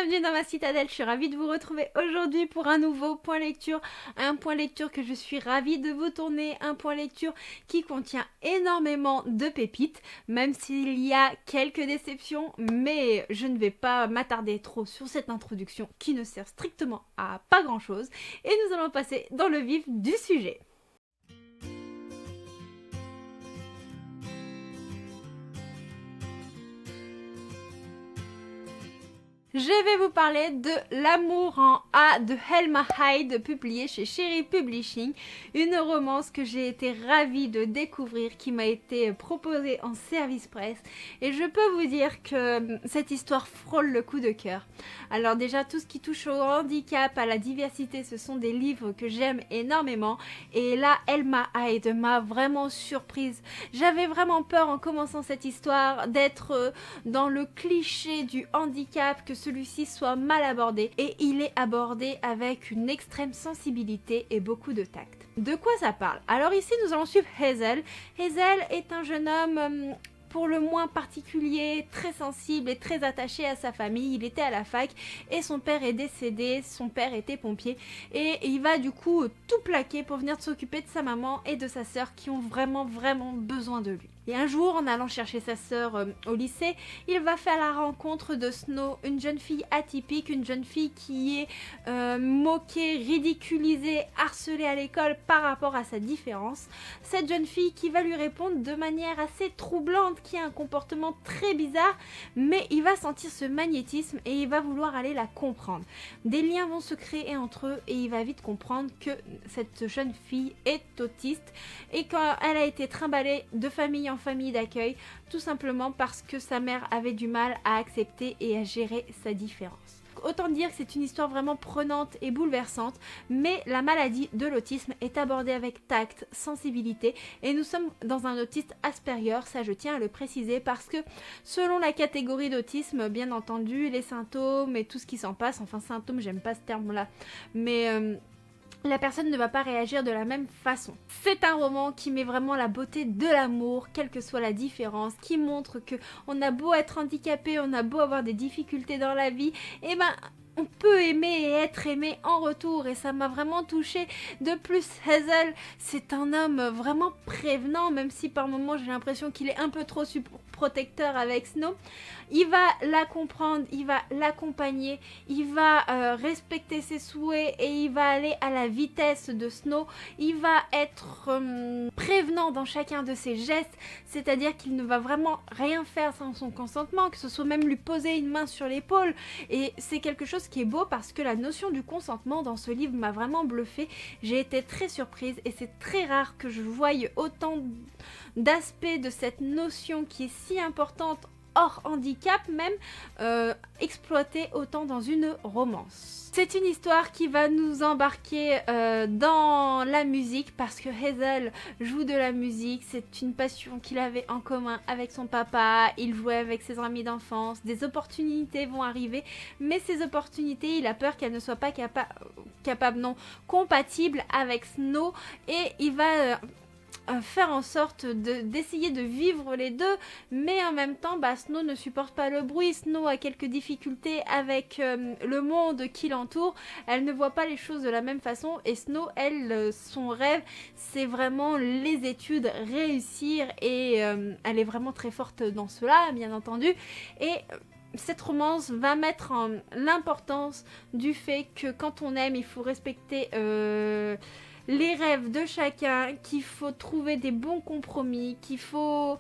bienvenue dans ma citadelle, je suis ravie de vous retrouver aujourd'hui pour un nouveau point lecture, un point lecture que je suis ravie de vous tourner, un point lecture qui contient énormément de pépites, même s'il y a quelques déceptions, mais je ne vais pas m'attarder trop sur cette introduction qui ne sert strictement à pas grand chose, et nous allons passer dans le vif du sujet. Je vais vous parler de L'amour en A de Helma Hyde, publié chez Cherry Publishing, une romance que j'ai été ravie de découvrir, qui m'a été proposée en service presse, et je peux vous dire que cette histoire frôle le coup de cœur. Alors déjà, tout ce qui touche au handicap, à la diversité, ce sont des livres que j'aime énormément, et là, Helma Hyde m'a vraiment surprise. J'avais vraiment peur en commençant cette histoire d'être dans le cliché du handicap, que celui-ci soit mal abordé, et il est abordé avec une extrême sensibilité et beaucoup de tact. De quoi ça parle? Alors ici nous allons suivre Hazel. Hazel est un jeune homme pour le moins particulier, très sensible et très attaché à sa famille. Il était à la fac et son père est décédé, son père était pompier, et il va du coup tout plaquer pour venir s'occuper de sa maman et de sa sœur qui ont vraiment besoin de lui. Et un jour, en allant chercher sa sœur au lycée, il va faire la rencontre de Snow, une jeune fille atypique, une jeune fille qui est moquée, ridiculisée, harcelée à l'école par rapport à sa différence. Cette jeune fille qui va lui répondre de manière assez troublante, qui a un comportement très bizarre, mais il va sentir ce magnétisme et il va vouloir aller la comprendre. Des liens vont se créer entre eux et il va vite comprendre que cette jeune fille est autiste, et quand elle a été trimballée de famille en famille d'accueil, tout simplement parce que sa mère avait du mal à accepter et à gérer sa différence. Autant dire que c'est une histoire vraiment prenante et bouleversante, mais la maladie de l'autisme est abordée avec tact, sensibilité, et nous sommes dans un autiste Asperger, ça je tiens à le préciser, parce que selon la catégorie d'autisme, bien entendu, les symptômes et tout ce qui s'en passe, enfin symptômes, j'aime pas ce terme-là, mais la personne ne va pas réagir de la même façon. C'est un roman qui met vraiment la beauté de l'amour, quelle que soit la différence, qui montre que on a beau être handicapé, on a beau avoir des difficultés dans la vie, et ben on peut aimer et être aimé en retour, et ça m'a vraiment touchée. De plus, Hazel, c'est un homme vraiment prévenant, même si par moments j'ai l'impression qu'il est un peu trop protecteur avec Snow. Il va la comprendre, il va l'accompagner, il va respecter ses souhaits et il va aller à la vitesse de Snow. Il va être prévenant dans chacun de ses gestes, c'est-à-dire qu'il ne va vraiment rien faire sans son consentement, que ce soit même lui poser une main sur l'épaule, et c'est quelque chose qui est beau parce que la notion du consentement dans ce livre m'a vraiment bluffée. J'ai été très surprise et c'est très rare que je voie autant d'aspects de cette notion qui est si importante hors handicap même, exploité autant dans une romance. C'est une histoire qui va nous embarquer dans la musique, parce que Hazel joue de la musique, c'est une passion qu'il avait en commun avec son papa, il jouait avec ses amis d'enfance, des opportunités vont arriver, mais ces opportunités, il a peur qu'elles ne soient pas compatibles avec Snow, et il va faire en sorte d'essayer de vivre les deux, mais en même temps Snow ne supporte pas le bruit. Snow a quelques difficultés avec le monde qui l'entoure, elle ne voit pas les choses de la même façon, et Snow, elle, son rêve c'est vraiment les études, réussir, et elle est vraiment très forte dans cela bien entendu, et cette romance va mettre en l'importance du fait que quand on aime, il faut respecter les rêves de chacun, qu'il faut trouver des bons compromis, qu'il faut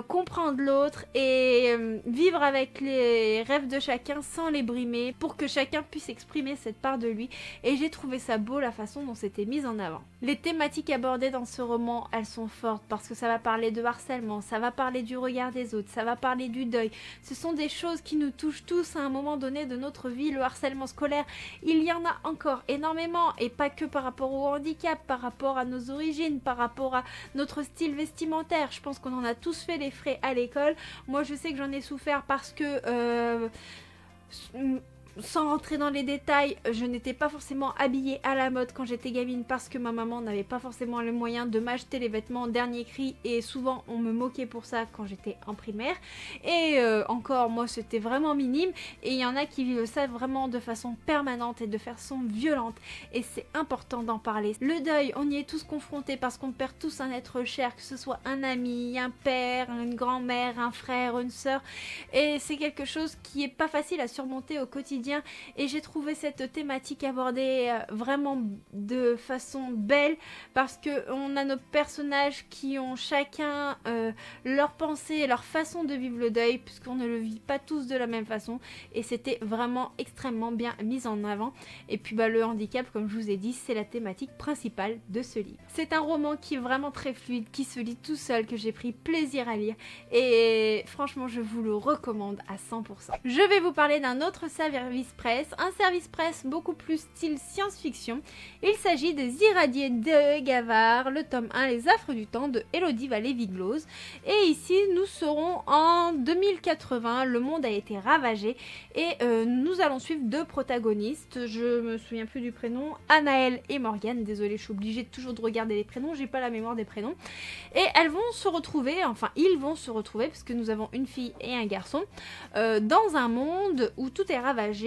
comprendre l'autre et vivre avec les rêves de chacun sans les brimer, pour que chacun puisse exprimer cette part de lui. Et j'ai trouvé ça beau, la façon dont c'était mis en avant. Les thématiques abordées dans ce roman, elles sont fortes, parce que ça va parler de harcèlement, ça va parler du regard des autres, ça va parler du deuil. Ce sont des choses qui nous touchent tous à un moment donné de notre vie. Le harcèlement scolaire, il y en a encore énormément, et pas que par rapport au handicap, par rapport à nos origines, par rapport à notre style vestimentaire. Je pense qu'on en a tous fait les frais à l'école. Moi je sais que j'en ai souffert, parce que sans rentrer dans les détails, je n'étais pas forcément habillée à la mode quand j'étais gamine parce que ma maman n'avait pas forcément les moyens de m'acheter les vêtements dernier cri et souvent on me moquait pour ça quand j'étais en primaire. Et encore, moi c'était vraiment minime et il y en a qui vivent ça vraiment de façon permanente et de façon violente et c'est important d'en parler. Le deuil, on y est tous confrontés parce qu'on perd tous un être cher, que ce soit un ami, un père, une grand-mère, un frère, une sœur, et c'est quelque chose qui est pas facile à surmonter au quotidien et j'ai trouvé cette thématique abordée vraiment de façon belle parce que on a nos personnages qui ont chacun leur pensée, leur façon de vivre le deuil puisqu'on ne le vit pas tous de la même façon et c'était vraiment extrêmement bien mis en avant. Et puis le handicap, comme je vous ai dit, c'est la thématique principale de ce livre. C'est un roman qui est vraiment très fluide, qui se lit tout seul, que j'ai pris plaisir à lire et franchement je vous le recommande à 100%. Je vais vous parler d'un autre service presse, un service presse beaucoup plus style science-fiction. Il s'agit des Irradiés de Gavard, le tome 1, Les Affres du temps de Elodie Vallée-Vigloz. Et ici, nous serons en 2080, le monde a été ravagé et nous allons suivre deux protagonistes, je me souviens plus du prénom, Anaëlle et Morgane, désolée, je suis obligée toujours de regarder les prénoms, j'ai pas la mémoire des prénoms. Et elles vont se retrouver, enfin ils vont se retrouver, parce que nous avons une fille et un garçon, dans un monde où tout est ravagé,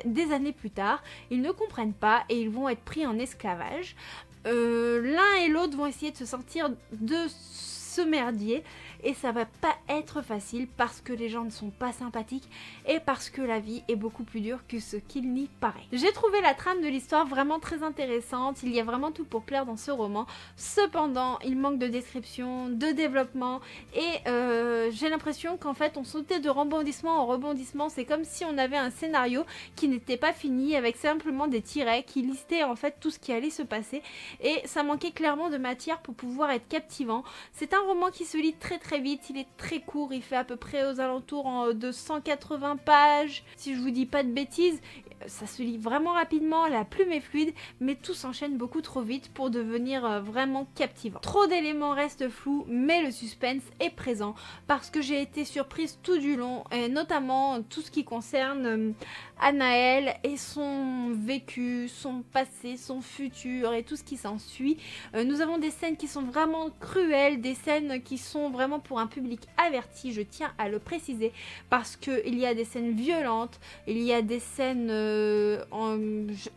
des années plus tard, ils ne comprennent pas et ils vont être pris en esclavage. L'un et l'autre vont essayer de se sortir de ce merdier et ça va pas être facile parce que les gens ne sont pas sympathiques et parce que la vie est beaucoup plus dure que ce qu'il n'y paraît. J'ai trouvé la trame de l'histoire vraiment très intéressante, il y a vraiment tout pour plaire dans ce roman, cependant il manque de description, de développement et j'ai l'impression qu'en fait on sautait de rebondissement en rebondissement, c'est comme si on avait un scénario qui n'était pas fini avec simplement des tirets qui listaient en fait tout ce qui allait se passer et ça manquait clairement de matière pour pouvoir être captivant. C'est un roman qui se lit très vite, il est très court, il fait à peu près aux alentours de 180 pages, si je vous dis pas de bêtises. Ça se lit vraiment rapidement, la plume est fluide, mais tout s'enchaîne beaucoup trop vite pour devenir vraiment captivant. Trop d'éléments restent flous, mais le suspense est présent parce que j'ai été surprise tout du long, et notamment tout ce qui concerne Anaëlle et son vécu, son passé, son futur et tout ce qui s'ensuit. Nous avons des scènes qui sont vraiment cruelles, des scènes qui sont vraiment pour un public averti, je tiens à le préciser, parce qu'il y a des scènes violentes, il y a des scènes en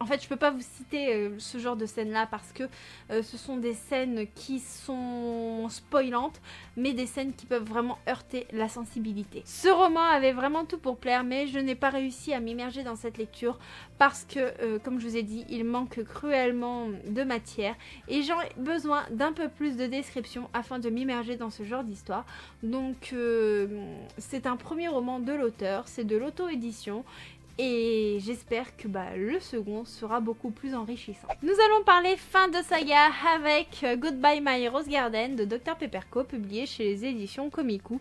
fait je peux pas vous citer ce genre de scènes là parce que ce sont des scènes qui sont spoilantes mais des scènes qui peuvent vraiment heurter la sensibilité. Ce roman avait vraiment tout pour plaire mais je n'ai pas réussi à m'immerger dans cette lecture parce que comme je vous ai dit il manque cruellement de matière et j'ai besoin d'un peu plus de description afin de m'immerger dans ce genre d'histoire. Donc c'est un premier roman de l'auteur, c'est de l'auto-édition et j'espère que le second sera beaucoup plus enrichissant. Nous allons parler fin de saga avec Goodbye My Rose Garden de Dr Pepperco, publié chez les éditions Komiku.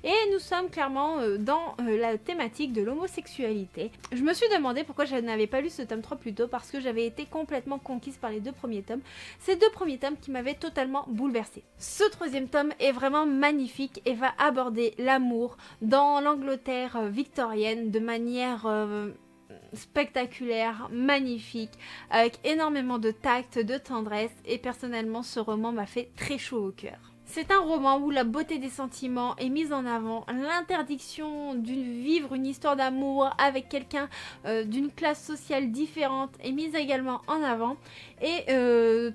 Et nous sommes clairement dans la thématique de l'homosexualité. Je me suis demandé pourquoi je n'avais pas lu ce tome 3 plus tôt, parce que j'avais été complètement conquise par les deux premiers tomes. Ces deux premiers tomes qui m'avaient totalement bouleversée. Ce troisième tome est vraiment magnifique et va aborder l'amour dans l'Angleterre victorienne de manière spectaculaire, magnifique, avec énormément de tact, de tendresse et personnellement ce roman m'a fait très chaud au cœur. C'est un roman où la beauté des sentiments est mise en avant, l'interdiction de vivre une histoire d'amour avec quelqu'un d'une classe sociale différente est mise également en avant et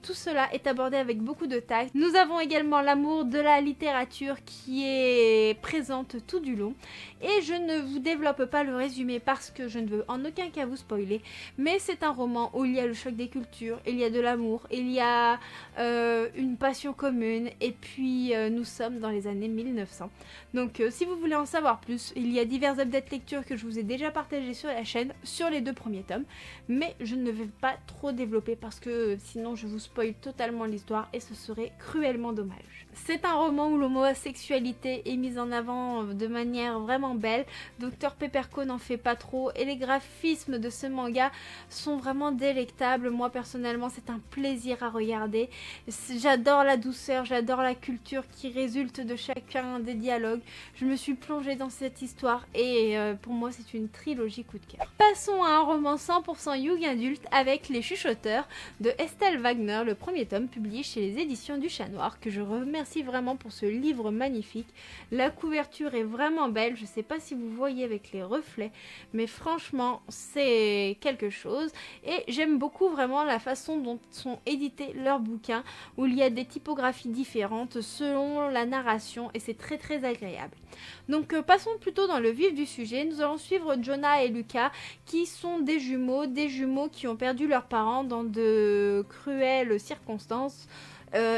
tout cela est abordé avec beaucoup de tact. Nous avons également l'amour de la littérature qui est présente tout du long et je ne vous développe pas le résumé parce que je ne veux en aucun cas vous spoiler, mais c'est un roman où il y a le choc des cultures, il y a de l'amour, il y a une passion commune et puis nous sommes dans les années 1900. Donc si vous voulez en savoir plus, il y a divers updates lecture que je vous ai déjà partagé sur la chaîne sur les deux premiers tomes, mais je ne vais pas trop développer parce que sinon je vous spoil totalement l'histoire et ce serait cruellement dommage. C'est un roman où l'homosexualité est mise en avant de manière vraiment belle. Dr Pepperco n'en fait pas trop et les graphismes de ce manga sont vraiment délectables. Moi personnellement c'est un plaisir à regarder. J'adore la douceur, j'adore la culture qui résulte de chacun des dialogues. Je me suis plongée dans cette histoire et pour moi c'est une trilogie coup de cœur. Passons à un roman 100% young adulte avec Les Chuchoteurs de Estelle Wagner, le premier tome publié chez les éditions du Chat Noir, que je remercie vraiment pour ce livre magnifique. La couverture est vraiment belle, je sais pas si vous voyez avec les reflets, mais franchement c'est quelque chose et j'aime beaucoup vraiment la façon dont sont édités leurs bouquins, où il y a des typographies différentes selon la narration et c'est très très agréable. Donc passons plutôt dans le vif du sujet. Nous allons suivre Jonah et Lucas qui sont des jumeaux qui ont perdu leurs parents dans de cruelles circonstances.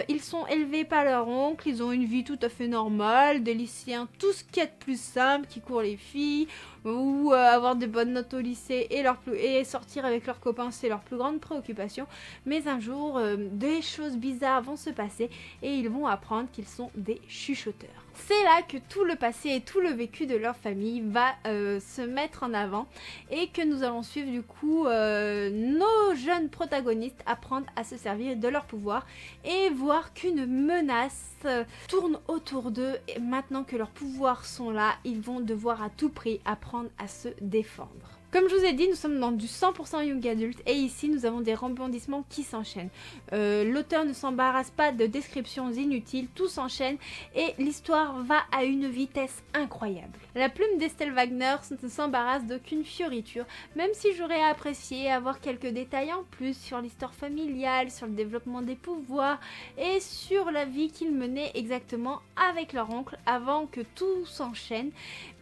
Ils sont élevés par leur oncle, ils ont une vie tout à fait normale, des lycéens, tout ce qu'il y a de plus simple, qui courent les filles, ou avoir de bonnes notes au lycée et sortir avec leurs copains, c'est leur plus grande préoccupation. Mais un jour, des choses bizarres vont se passer et ils vont apprendre qu'ils sont des chuchoteurs. C'est là que tout le passé et tout le vécu de leur famille va se mettre en avant et que nous allons suivre du coup nos jeunes protagonistes apprendre à se servir de leur pouvoir et voir qu'une menace tourne autour d'eux. Et maintenant que leurs pouvoirs sont là, ils vont devoir à tout prix apprendre à se défendre. Comme je vous ai dit, nous sommes dans du 100% young adulte et ici nous avons des rebondissements qui s'enchaînent. L'auteur ne s'embarrasse pas de descriptions inutiles, tout s'enchaîne et l'histoire va à une vitesse incroyable. La plume d'Estelle Wagner ne s'embarrasse d'aucune fioriture, même si j'aurais apprécié avoir quelques détails en plus sur l'histoire familiale, sur le développement des pouvoirs et sur la vie qu'ils menaient exactement avec leur oncle avant que tout s'enchaîne.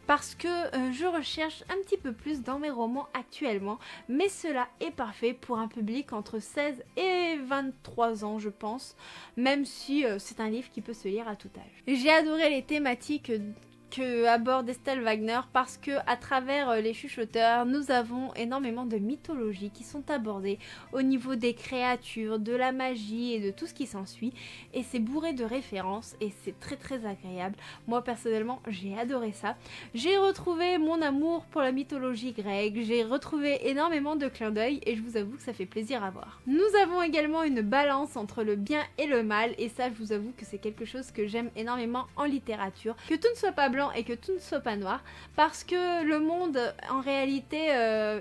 Parce que je recherche un petit peu plus dans mes romans actuellement, mais cela est parfait pour un public entre 16 et 23 ans je pense, même si c'est un livre qui peut se lire à tout âge. J'ai adoré les thématiques que aborde Estelle Wagner parce que à travers Les Chuchoteurs, nous avons énormément de mythologies qui sont abordées au niveau des créatures, de la magie et de tout ce qui s'ensuit et c'est bourré de références et c'est très très agréable. Moi personnellement j'ai adoré ça. J'ai retrouvé mon amour pour la mythologie grecque, j'ai retrouvé énormément de clins d'œil et je vous avoue que ça fait plaisir à voir. Nous avons également une balance entre le bien et le mal et ça je vous avoue que c'est quelque chose que j'aime énormément en littérature, que tout ne soit pas blanc et que tout ne soit pas noir parce que le monde en réalité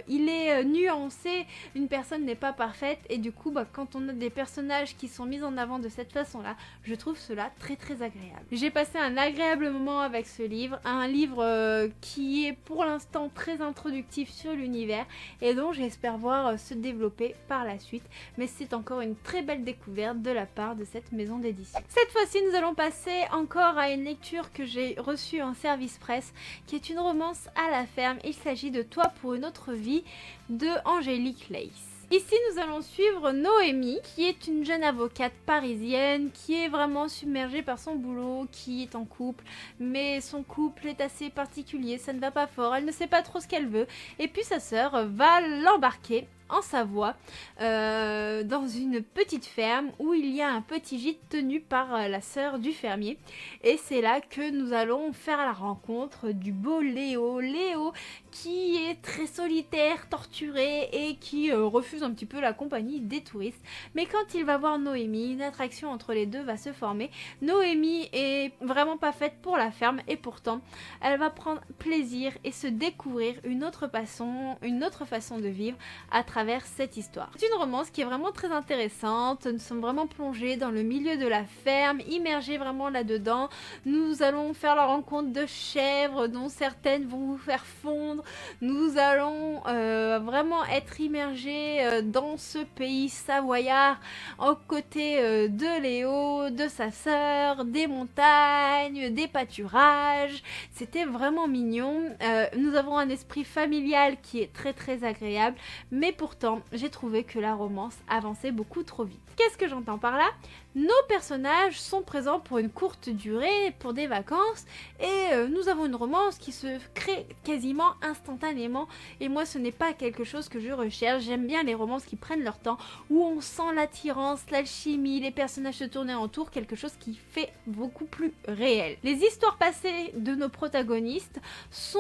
il est nuancé, une personne n'est pas parfaite et du coup quand on a des personnages qui sont mis en avant de cette façon là, je trouve cela très très agréable. J'ai passé un agréable moment avec ce livre, un livre qui est pour l'instant très introductif sur l'univers et dont j'espère voir se développer par la suite, mais c'est encore une très belle découverte de la part de cette maison d'édition. Cette fois-ci nous allons passer encore à une lecture que j'ai reçue en service presse, qui est une romance à la ferme. Il s'agit de Toi pour une autre vie de Angélique Lace. Ici, nous allons suivre Noémie, qui est une jeune avocate parisienne, qui est vraiment submergée par son boulot, qui est en couple, mais son couple est assez particulier, ça ne va pas fort, elle ne sait pas trop ce qu'elle veut, et puis sa sœur va l'embarquer en Savoie, dans une petite ferme où il y a un petit gîte tenu par la sœur du fermier. Et c'est là que nous allons faire la rencontre du beau Léo. Léo qui est très solitaire, torturé et qui refuse un petit peu la compagnie des touristes. Mais quand il va voir Noémie, une attraction entre les deux va se former. Noémie est vraiment pas faite pour la ferme et pourtant elle va prendre plaisir et se découvrir une autre façon de vivre à travers cette histoire. C'est une romance qui est vraiment très intéressante, nous sommes vraiment plongés dans le milieu de la ferme, immergés vraiment là-dedans. Nous allons faire la rencontre de chèvres dont certaines vont vous faire fondre. Nous allons vraiment être immergés dans ce pays savoyard aux côtés de Léo, de sa sœur, des montagnes, des pâturages. C'était vraiment mignon. Nous avons un esprit familial qui est très très agréable, mais pourtant j'ai trouvé que la romance avançait beaucoup trop vite. Qu'est-ce que j'entends par là ? Nos personnages sont présents pour une courte durée, pour des vacances, et nous avons une romance qui se crée quasiment instantanément et moi ce n'est pas quelque chose que je recherche. J'aime bien les romances qui prennent leur temps, où on sent l'attirance, l'alchimie, les personnages se tourner en tour, quelque chose qui fait beaucoup plus réel. Les histoires passées de nos protagonistes sont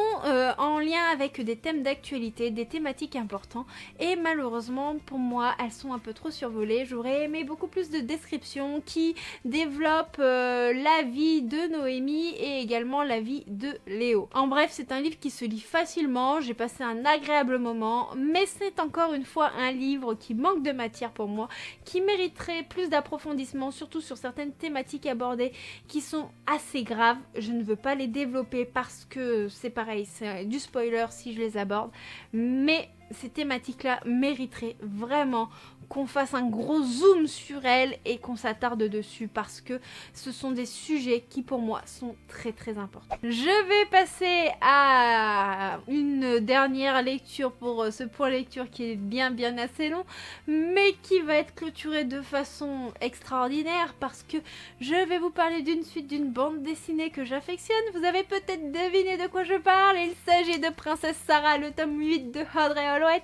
en lien avec des thèmes d'actualité, des thématiques importantes et malheureusement pour moi elles sont un peu trop survolées. J'aurais aimé beaucoup plus de descriptions qui développent la vie de Noémie et également la vie de Léo. En bref, c'est un livre qui se lit facilement, j'ai passé un agréable moment, mais c'est encore une fois un livre qui manque de matière pour moi, qui mériterait plus d'approfondissement, surtout sur certaines thématiques abordées qui sont assez graves. Je ne veux pas les développer parce que c'est pareil, c'est du spoiler si je les aborde, mais ces thématiques-là mériteraient vraiment qu'on fasse un gros zoom sur elles et qu'on s'attarde dessus parce que ce sont des sujets qui pour moi sont très très importants. Je vais passer à une dernière lecture pour ce point lecture qui est bien assez long mais qui va être clôturé de façon extraordinaire parce que je vais vous parler d'une suite d'une bande dessinée que j'affectionne. Vous avez peut-être deviné de quoi je parle, il s'agit de Princesse Sarah, le tome 8 de Audrey Holweth.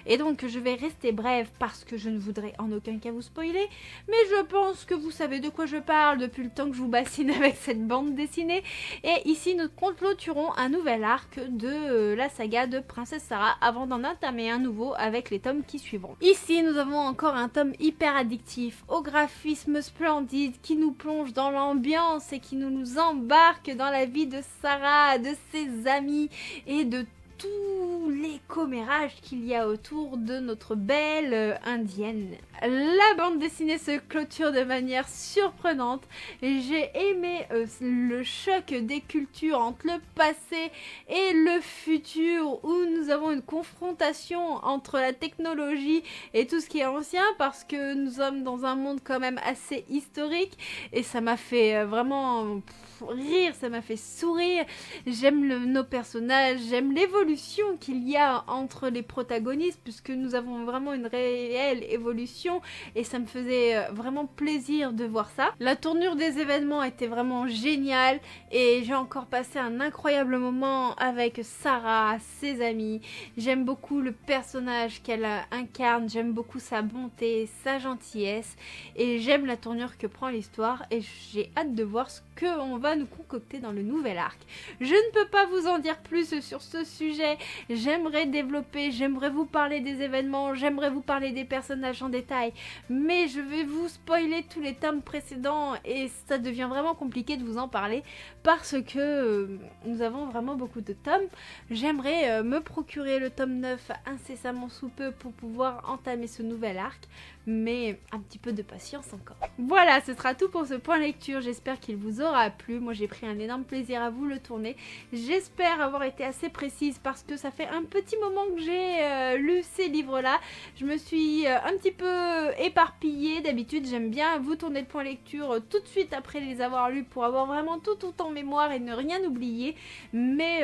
Et donc je vais rester brève parce que je ne voudrais en aucun cas vous spoiler, mais je pense que vous savez de quoi je parle depuis le temps que je vous bassine avec cette bande dessinée. Et ici nous clôturons un nouvel arc de la saga de Princesse Sarah avant d'en entamer un nouveau avec les tomes qui suivront. Ici nous avons encore un tome hyper addictif, au graphisme splendide, qui nous plonge dans l'ambiance et qui nous embarque dans la vie de Sarah, de ses amis et de tous les commérages qu'il y a autour de notre belle indienne. La bande dessinée se clôture de manière surprenante et j'ai aimé le choc des cultures entre le passé et le futur où nous avons une confrontation entre la technologie et tout ce qui est ancien parce que nous sommes dans un monde quand même assez historique et ça m'a fait vraiment rire, ça m'a fait sourire. J'aime nos personnages, j'aime l'évolution qu'il y a entre les protagonistes puisque nous avons vraiment une réelle évolution et ça me faisait vraiment plaisir de voir ça. La tournure des événements était vraiment géniale et j'ai encore passé un incroyable moment avec Sarah, ses amis. J'aime beaucoup le personnage qu'elle incarne, j'aime beaucoup sa bonté, sa gentillesse et j'aime la tournure que prend l'histoire et j'ai hâte de voir ce qu'on va nous concocter dans le nouvel arc. Je ne peux pas vous en dire plus sur ce sujet, j'aimerais développer, j'aimerais vous parler des événements, j'aimerais vous parler des personnages en détail, mais je vais vous spoiler tous les tomes précédents et ça devient vraiment compliqué de vous en parler parce que nous avons vraiment beaucoup de tomes. J'aimerais me procurer le tome 9 incessamment sous peu pour pouvoir entamer ce nouvel arc, mais un petit peu de patience encore. Voilà, ce sera tout pour ce point lecture, j'espère qu'il vous aura plu. Moi j'ai pris un énorme plaisir à vous le tourner, j'espère avoir été assez précise parce que ça fait un petit moment que j'ai lu ces livres là. Je me suis un petit peu éparpillée, d'habitude j'aime bien vous tourner le point lecture tout de suite après les avoir lus pour avoir vraiment tout en mémoire et ne rien oublier, mais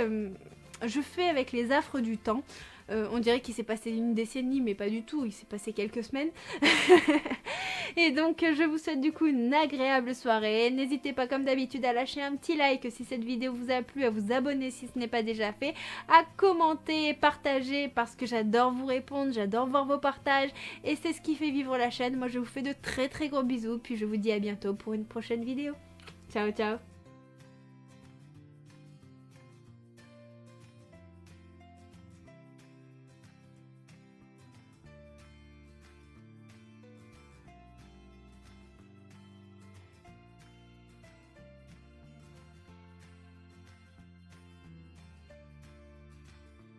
je fais avec les affres du temps. On dirait qu'il s'est passé une décennie, mais pas du tout, il s'est passé quelques semaines. Et donc je vous souhaite du coup une agréable soirée. N'hésitez pas comme d'habitude à lâcher un petit like si cette vidéo vous a plu, à vous abonner si ce n'est pas déjà fait, à commenter, partager parce que j'adore vous répondre, j'adore voir vos partages et c'est ce qui fait vivre la chaîne. Moi je vous fais de très gros bisous, puis je vous dis à bientôt pour une prochaine vidéo. Ciao ciao.